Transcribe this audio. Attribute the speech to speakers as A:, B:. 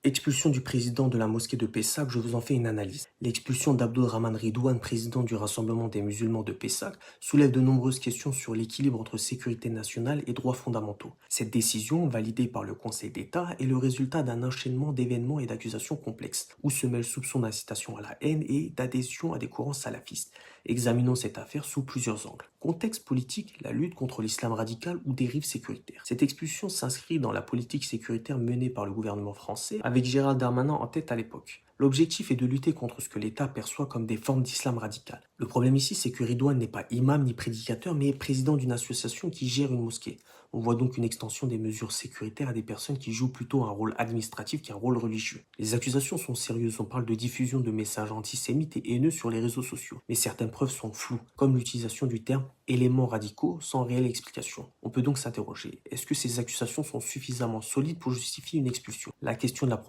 A: Expulsion du président de la mosquée de Pessac, je vous en fais une analyse. L'expulsion d'Abdulrahman Ridouane, président du Rassemblement des musulmans de Pessac, soulève de nombreuses questions sur l'équilibre entre sécurité nationale et droits fondamentaux. Cette décision, validée par le Conseil d'État, est le résultat d'un enchaînement d'événements et d'accusations complexes, où se mêlent soupçons d'incitation à la haine et d'adhésion à des courants salafistes. Examinons cette affaire sous plusieurs angles. Contexte politique, la lutte contre l'islam radical ou dérive sécuritaire. Cette expulsion s'inscrit dans la politique sécuritaire menée par le gouvernement français avec Gérald Darmanin en tête à l'époque. L'objectif est de lutter contre ce que l'État perçoit comme des formes d'islam radical. Le problème ici, c'est que Ridouane n'est pas imam ni prédicateur, mais président d'une association qui gère une mosquée. On voit donc une extension des mesures sécuritaires à des personnes qui jouent plutôt un rôle administratif qu'un rôle religieux. Les accusations sont sérieuses, on parle de diffusion de messages antisémites et haineux sur les réseaux sociaux. Mais certaines preuves sont floues, comme l'utilisation du terme éléments radicaux sans réelle explication. On peut donc s'interroger, est-ce que ces accusations sont suffisamment solides pour justifier une expulsion? La question de la